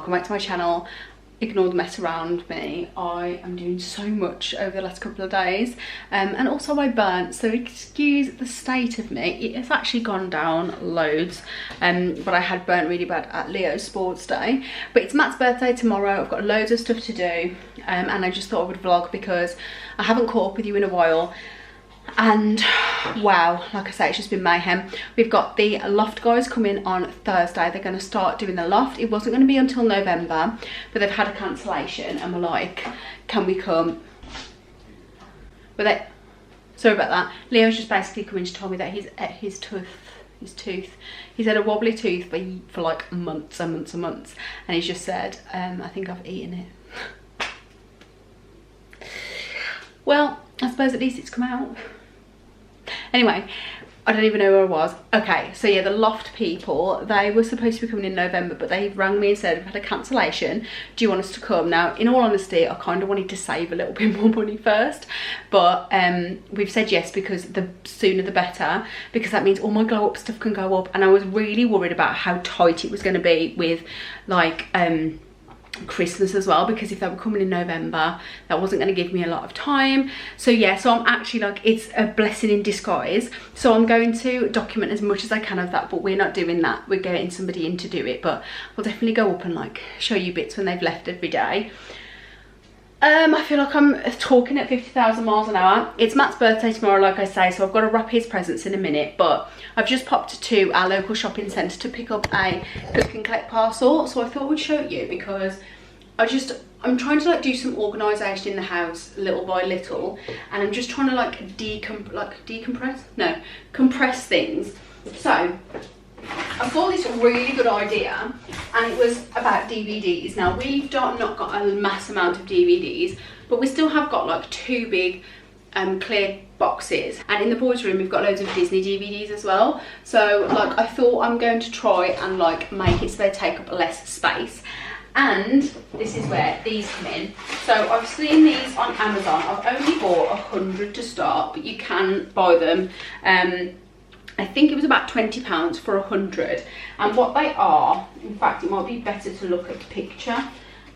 welcome back to my channel. Ignore the mess around me. I am doing so much over the last couple of days, and also I burnt, so excuse the state of me. It has actually gone down loads, but I had burnt really bad at Leo's sports day. But it's Matt's birthday tomorrow. I've got loads of stuff to do, and I just thought I would vlog because I haven't caught up with you in a while. And wow, like I say, it's just been mayhem. We've got the Loft guys coming on Thursday. They're going to start doing the Loft. It wasn't going to be until November, but they've had a cancellation and we're like, can we come? But sorry about that. Leo's just basically come in to tell me that his tooth, he's had a wobbly tooth for like months and months and months, and he's just said, I think I've eaten it. Well, I suppose at least it's come out. Anyway, I don't even know where I was. Okay, so yeah, the Loft people, they were supposed to be coming in November, but they rang me and said, we've had a cancellation. Do you want us to come? Now, in all honesty, I kind of wanted to save a little bit more money first, but we've said yes because the sooner the better, because that means all my glow up stuff can go up. And I was really worried about how tight it was going to be with like Christmas as well, because if they were coming in November, that wasn't going to give me a lot of time. So yeah, so I'm actually like, it's a blessing in disguise. So I'm going to document as much as I can of that, but we're not doing that. We're getting somebody in to do it, but we'll definitely go up and like show you bits when they've left every day. I feel like I'm talking at 50,000 miles an hour. It's Matt's birthday tomorrow, like I say, so I've got to wrap his presents in a minute, but I've just popped to our local shopping centre to pick up a click and collect parcel, so I thought I would show you because I'm trying to like do some organisation in the house little by little, and I'm just trying to like compress things. So I've got this really good idea, and it was about DVDs. Now we've not got a mass amount of DVDs, but we still have got like two big clear boxes, and in the boys' room we've got loads of Disney DVDs as well. So like I thought I'm going to try and like make it so they take up less space. And this is where these come in. So I've seen these on Amazon. I've only bought 100 to start, but you can buy them. I think it was about £20 for 100. And what they are, in fact, it might be better to look at the picture.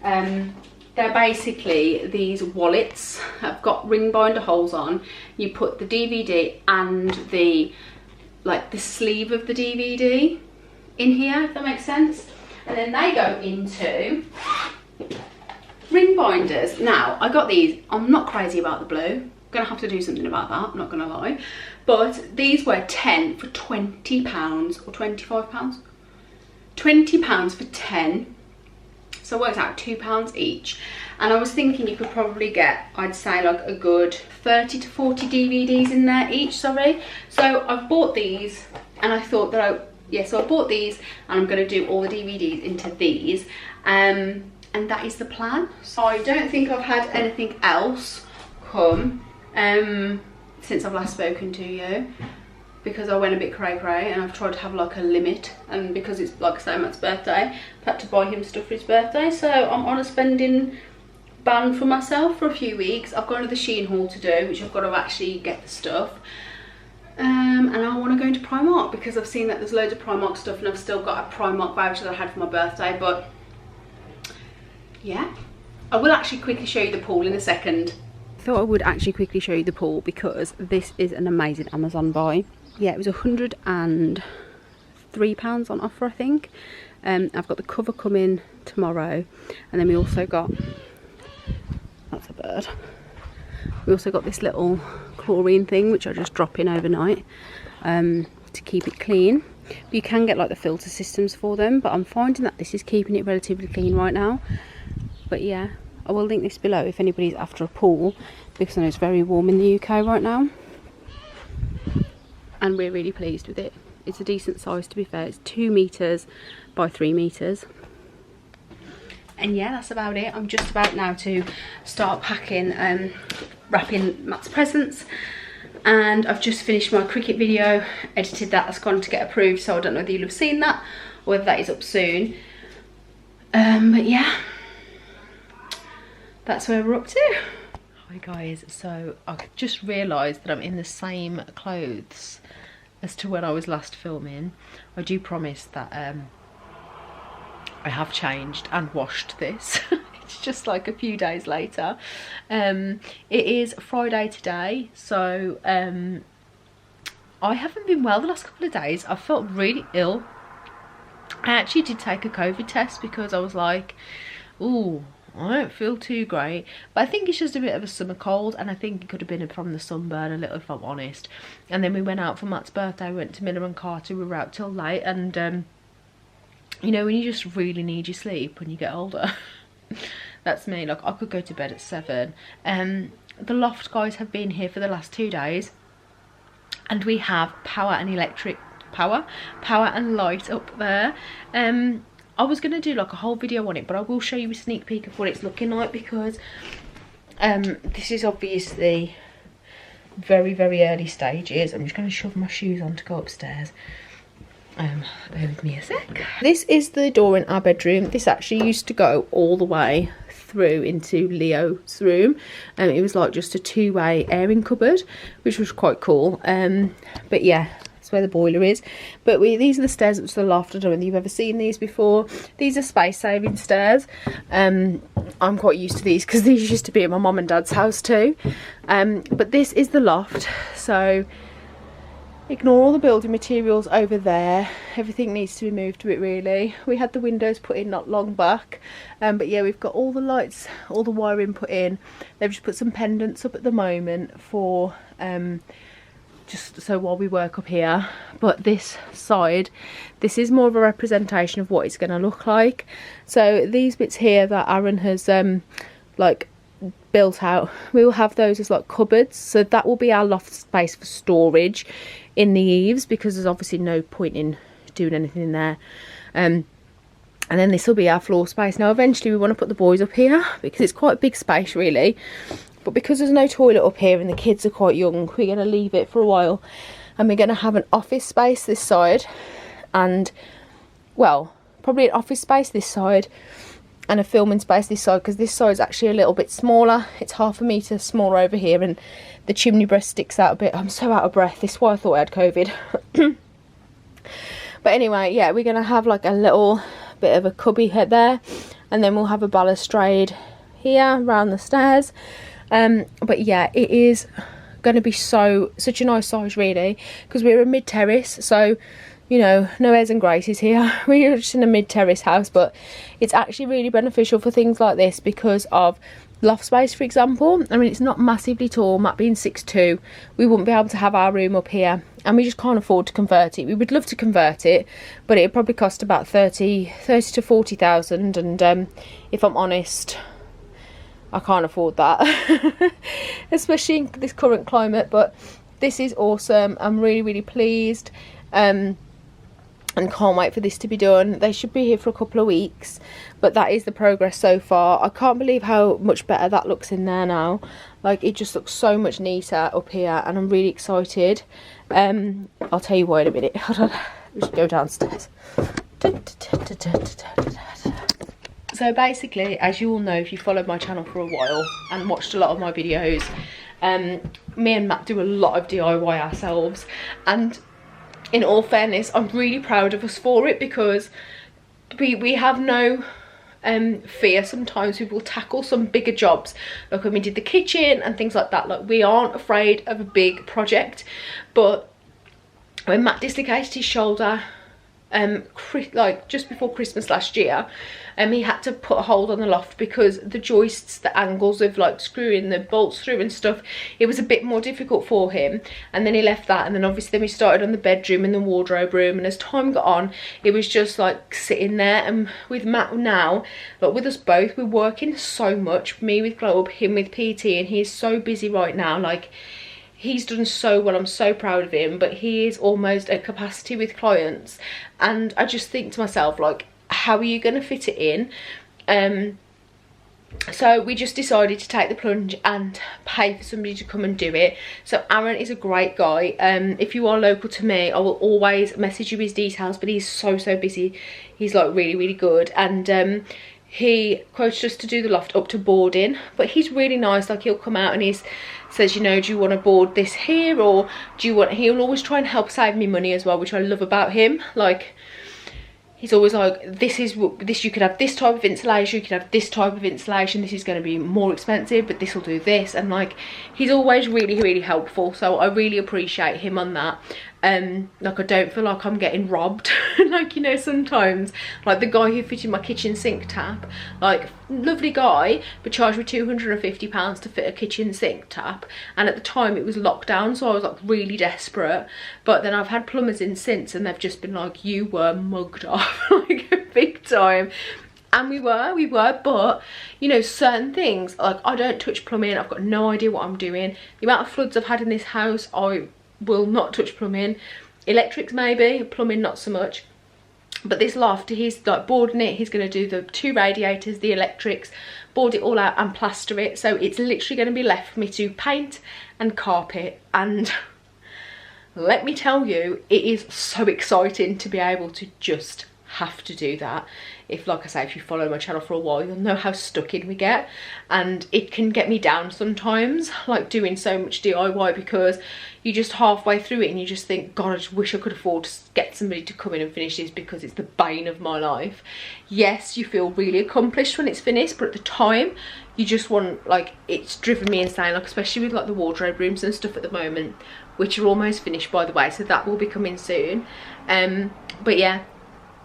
They're basically these wallets. I've got ring binder holes on. You put the DVD and the sleeve of the DVD in here, if that makes sense. And then they go into ring binders. Now, I got these. I'm not crazy about the blue. I'm going to have to do something about that, I'm not going to lie. But these were 10 for £20 or £25. £20 for 10. So it works out £2 each. And I was thinking you could probably get, I'd say like a good 30 to 40 DVDs in there each, sorry. So I've bought these, and I thought that so I bought these, and I'm going to do all the DVDs into these, and that is the plan. So I don't think I've had anything else come since I've last spoken to you, because I went a bit cray cray and I've tried to have like a limit, and because it's like I say Matt's birthday, I've had to buy him stuff for his birthday, so I'm on a spending ban for myself for a few weeks. I've got another Shein haul to do, which I've got to actually get the stuff. And I want to go into Primark because I've seen that there's loads of Primark stuff, and I've still got a Primark voucher that I had for my birthday. But yeah, I will actually quickly show you the pool in a second. I thought I would actually quickly show you the pool because this is an amazing Amazon buy. Yeah, it was £103 on offer, I think. I've got the cover coming tomorrow, and then we also got, that's a bird, we also got this little chlorine thing which I just drop in overnight to keep it clean. But you can get like the filter systems for them, but I'm finding that this is keeping it relatively clean right now. But yeah, I will link this below if anybody's after a pool, because I know it's very warm in the UK right now, and we're really pleased with it. It's a decent size, to be fair. It's 2 meters by 3 meters. And yeah, that's about it. I'm just about now to start packing, wrapping Matt's presents. And I've just finished my Cricut video, edited that. That's gone to get approved, so I don't know whether you'll have seen that or whether that is up soon. But yeah, that's where we're up to. Hi guys, so I just realised that I'm in the same clothes as to when I was last filming. I do promise that I have changed and washed this. It's just like a few days later. It is Friday today, so I haven't been well the last couple of days. I felt really ill. I actually did take a COVID test because I was like, ooh, I don't feel too great. But I think it's just a bit of a summer cold, and I think it could have been from the sunburn a little, if I'm honest. And then we went out for Matt's birthday, we went to Miller and Carter, we were out till late, and you know, when you just really need your sleep when you get older. That's me. Like, I could go to bed at 7. The Loft guys have been here for the last 2 days, and we have power and light up there. I was gonna do like a whole video on it, but I will show you a sneak peek of what it's looking like, because this is obviously very early stages. I'm just going to shove my shoes on to go upstairs. Bear with me a sec. This is the door in our bedroom. This actually used to go all the way through into Leo's room, and it was like just a two-way airing cupboard, which was quite cool. But yeah, that's where the boiler is. But these are the stairs up to the loft. I don't know if you've ever seen these before. These are space-saving stairs. I'm quite used to these because these used to be at my mum and dad's house too. But this is the loft, so ignore all the building materials over there. Everything needs to be moved a bit, really. We had the windows put in not long back, but yeah, we've got all the lights, all the wiring put in. They've just put some pendants up at the moment for just so while we work up here. But this side, this is more of a representation of what it's going to look like. So these bits here that Aaron has like built out, we will have those as like cupboards, so that will be our loft space for storage in the eaves, because there's obviously no point in doing anything in there. And then this will be our floor space. Now eventually we want to put the boys up here because it's quite a big space really, but because there's no toilet up here and the kids are quite young, we're going to leave it for a while, and we're going to have an office space this side, and well, probably an office space this side and a filming space this side, because this side is actually a little bit smaller. It's 1/2 metre smaller over here, and the chimney breast sticks out a bit. I'm so out of breath. This is why I thought I had COVID. But anyway, yeah, we're going to have like a little bit of a cubby head there, and then we'll have a balustrade here around the stairs. But yeah, it is going to be such a nice size really, because we're a mid-terrace, so you know, no airs and graces here. We're just in a mid-terrace house, but it's actually really beneficial for things like this because of loft space, for example. I mean, it's not massively tall. Matt being 6'2", we wouldn't be able to have our room up here, and we just can't afford to convert it. We would love to convert it, but it'd probably cost about 30 to 40,000, and if I'm honest, I can't afford that, especially in this current climate. But this is awesome. I'm really pleased. And can't wait for this to be done. They should be here for a couple of weeks, but that is the progress so far. I can't believe how much better that looks in there now. Like, it just looks so much neater up here, and I'm really excited. I'll tell you why in a minute. Hold on, let's go downstairs. So basically, as you all know, if you followed my channel for a while and watched a lot of my videos, me and Matt do a lot of DIY ourselves, and in all fairness, I'm really proud of us for it, because we have no fear. Sometimes we will tackle some bigger jobs, like when we did the kitchen and things like that. Like, we aren't afraid of a big project. But when Matt dislocated his shoulder like just before Christmas last year, he had to put a hold on the loft because the joists, the angles of like screwing the bolts through and stuff, it was a bit more difficult for him. And then he left that, and then obviously then we started on the bedroom and the wardrobe room, and as time got on, it was just like sitting there. And with Matt now, like with us both, we're working so much, me with Glow Up, him with PT, and he's so busy right now. Like, he's done so well. I'm so proud of him, but he is almost at capacity with clients, and I just think to myself, like, how are you going to fit it in? So we just decided to take the plunge and pay for somebody to come and do it. So Aaron is a great guy. If you are local to me, I will always message you his details, but he's so busy. He's like really good, and he quoted us to do the loft up to boarding, but he's really nice. Like, he'll come out and he says, you know, do you want to board this here, or do you want, he'll always try and help save me money as well, which I love about him. Like, he's always like, this you could have this type of insulation, you could have this type of insulation, this is going to be more expensive, but this will do this. And like, he's always really helpful, so I really appreciate him on that. Like, I don't feel like I'm getting robbed. Like, you know, sometimes, like the guy who fitted my kitchen sink tap, like, lovely guy, but charged me £250 to fit a kitchen sink tap, and at the time it was lockdown, so I was like really desperate. But then I've had plumbers in since, and they've just been like, you were mugged off, like, big time. And we were, but, you know, certain things, like, I don't touch plumbing, I've got no idea what I'm doing. The amount of floods I've had in this house, I will not touch plumbing. Electrics maybe, plumbing not so much. But this loft, he's like boarding it, he's going to do the 2 radiators, the electrics, board it all out and plaster it. So it's literally going to be left for me to paint and carpet. And let me tell you, it is so exciting to be able to just have to do that. If, like I say, if you follow my channel for a while, you'll know how stuck in we get, and it can get me down sometimes, like doing so much DIY, because you just halfway through it and you just think, God, I just wish I could afford to get somebody to come in and finish this, because it's the bane of my life. Yes, you feel really accomplished when it's finished, but at the time you just want, like, it's driven me insane, like especially with like the wardrobe rooms and stuff at the moment, which are almost finished, by the way, so that will be coming soon. But yeah,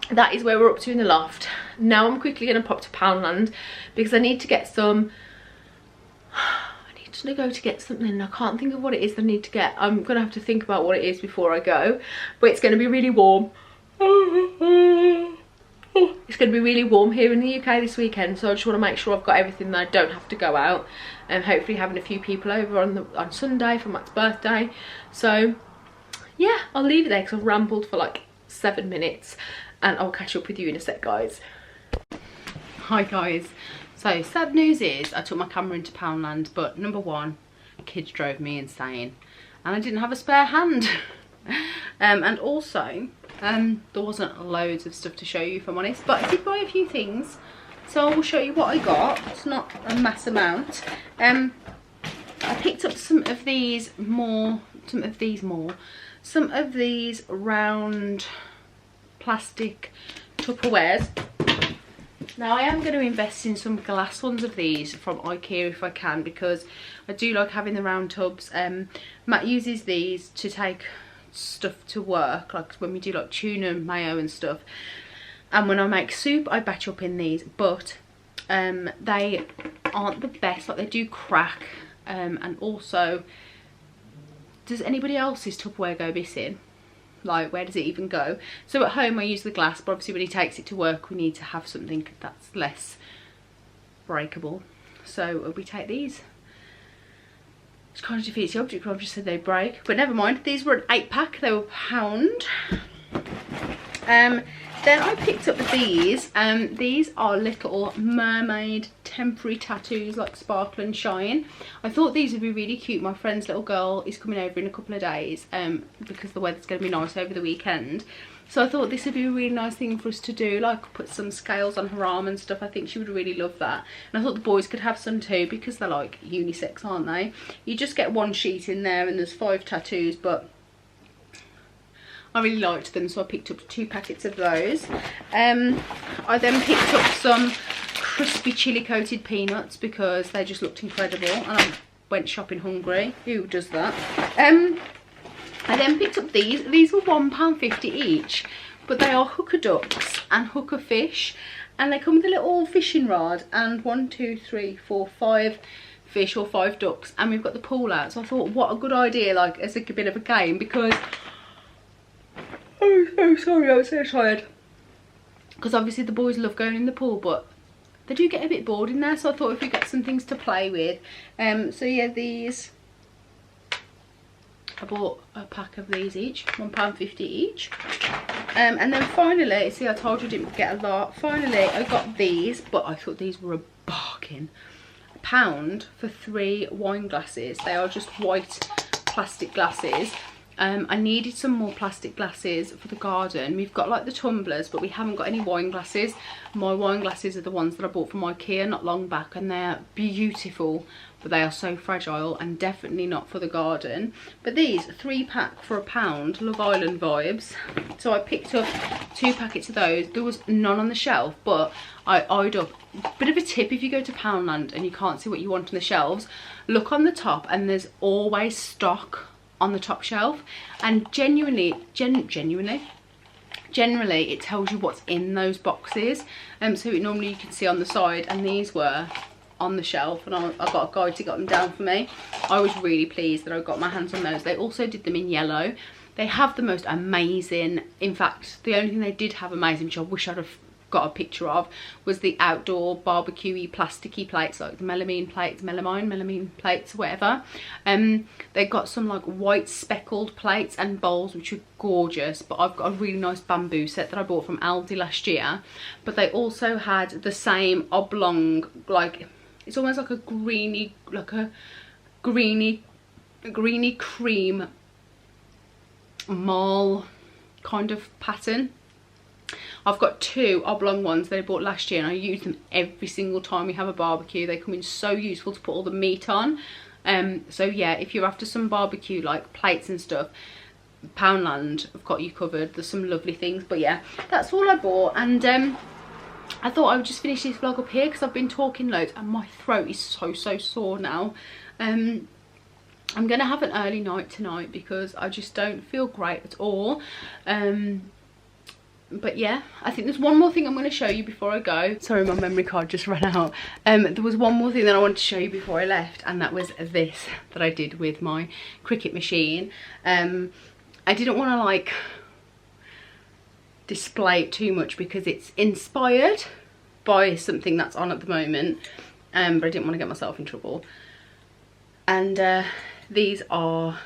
that is where we're up to in the loft. Now I'm quickly going to pop to Poundland, because I need to get some, I need to go to get something. I can't think of what it is I need to get. I'm going to have to think about what it is before I go, but it's going to be really warm. It's going to be really warm here in the UK this weekend, so I just want to make sure I've got everything that I don't have to go out, and hopefully having a few people over on Sunday for Matt's birthday. So yeah, I'll leave it there because I've rambled for like 7 minutes, and I'll catch up with you in a sec, guys. Hi guys, so sad news is I took my camera into Poundland, but number one, kids drove me insane and I didn't have a spare hand. And also there wasn't loads of stuff to show you, if I'm honest, but I did buy a few things, so I will show you what I got. It's not a mass amount. I picked up some of these round plastic Tupperwares. Now I am going to invest in some glass ones of these from Enquiries if I can, because I do like having the round tubs. Matt uses these to take stuff to work, like when we do like tuna and mayo and stuff, and when I make soup I batch up in these, but they aren't the best, like they do crack, and also, does anybody else's Tupperware go missing? Like, where does it even go? So at home I use the glass, but obviously when he takes it to work we need to have something that's less breakable, so we take these. It's kind of defeats the object, I've just said they break, but never mind. These were an 8-pack, they were £1. Then I picked up these. These are little mermaid temporary tattoos, like sparkle and shine. I thought these would be really cute. My friend's little girl is coming over in a couple of days, because the weather's going to be nice over the weekend. So I thought this would be a really nice thing for us to do, like put some scales on her arm and stuff. I think she would really love that. And I thought the boys could have some too, because they're like unisex, aren't they? You just get one sheet in there and there's 5 tattoos, but I really liked them, so I picked up 2 packets of those. I then picked up some crispy chili coated peanuts because they just looked incredible, and I went shopping hungry. Who does that? I then picked up these. These were £1.50 each, but they are hooker ducks and hooker fish, and they come with a little fishing rod and 1, 2, 3, 4, 5 fish, or 5 ducks, and we've got the pool out. So I thought, what a good idea, like as a bit of a game, because I'm so sorry, I was so tired. Because obviously the boys love going in the pool, but they do get a bit bored in there, so I thought if we got some things to play with. So yeah, these, I bought a pack of these each, £1.50 each. And then finally, see, I told you I didn't get a lot. Finally, I got these, but I thought these were a bargain. £1 for 3 wine glasses. They are just white plastic glasses. I needed some more plastic glasses for the garden. We've got like the tumblers, but we haven't got any wine glasses. My wine glasses are the ones that I bought from IKEA not long back, and they're beautiful, but they are so fragile and definitely not for the garden. But these 3-pack for £1, Love Island vibes. So I picked up 2 packets of those. There was none on the shelf, but I eyed up. Bit of a tip: if you go to Poundland and you can't see what you want on the shelves, look on the top, and there's always stock on the top shelf, and generally it tells you what's in those boxes. So it normally you can see on the side, and these were on the shelf, and I got a guy to get them down for me. I was really pleased that I got my hands on those. They also did them in yellow. They have the most amazing, in fact the only thing they did have amazing, which I wish I'd have got a picture of, was the outdoor barbecue-y plasticky plates, like the melamine plates, whatever. They got some like white speckled plates and bowls, which were gorgeous. But I've got a really nice bamboo set that I bought from Aldi last year. But they also had the same oblong, like it's almost like a greeny cream marl kind of pattern. I've got 2 oblong ones that I bought last year, and I use them every single time we have a barbecue. They come in so useful to put all the meat on. So yeah, if you're after some barbecue like plates and stuff, Poundland have got you covered. There's some lovely things. But yeah, that's all I bought, and I thought I would just finish this vlog up here because I've been talking loads and my throat is so sore now. I'm gonna have an early night tonight because I just don't feel great at all. But yeah, I think there's one more thing I'm going to show you before I go. Sorry, my memory card just ran out. There was one more thing that I wanted to show you before I left, and that was this that I did with my Cricut machine. I didn't want to like display it too much because it's inspired by something that's on at the moment, but I didn't want to get myself in trouble. And these are,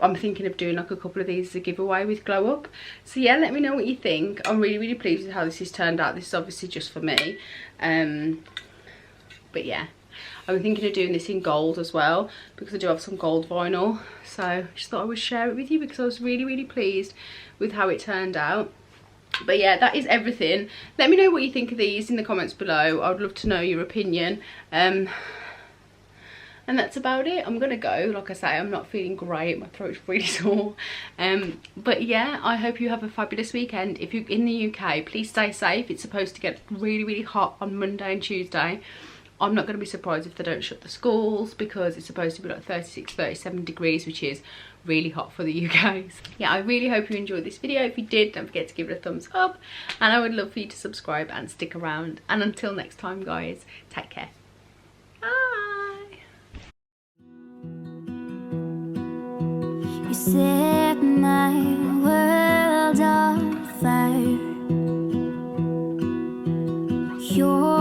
I'm thinking of doing like a couple of these as a giveaway with Glow Up. So yeah, let me know what you think. I'm really pleased with how this has turned out. This is obviously just for me. But yeah, I'm thinking of doing this in gold as well because I do have some gold vinyl. So I just thought I would share it with you because I was really pleased with how it turned out. But yeah, that is everything. Let me know what you think of these in the comments below. I would love to know your opinion. And that's about it. I'm gonna go. Like I say, I'm not feeling great. My throat's really sore. But yeah, I hope you have a fabulous weekend. If you're in the UK, please stay safe. It's supposed to get really hot on Monday and Tuesday. I'm not going to be surprised if they don't shut the schools because it's supposed to be like 36, 37 degrees, which is really hot for the UK. Yeah, I really hope you enjoyed this video. If you did, don't forget to give it a thumbs up. And I would love for you to subscribe and stick around. And until next time, guys, take care. Bye. You set my world on fire. You're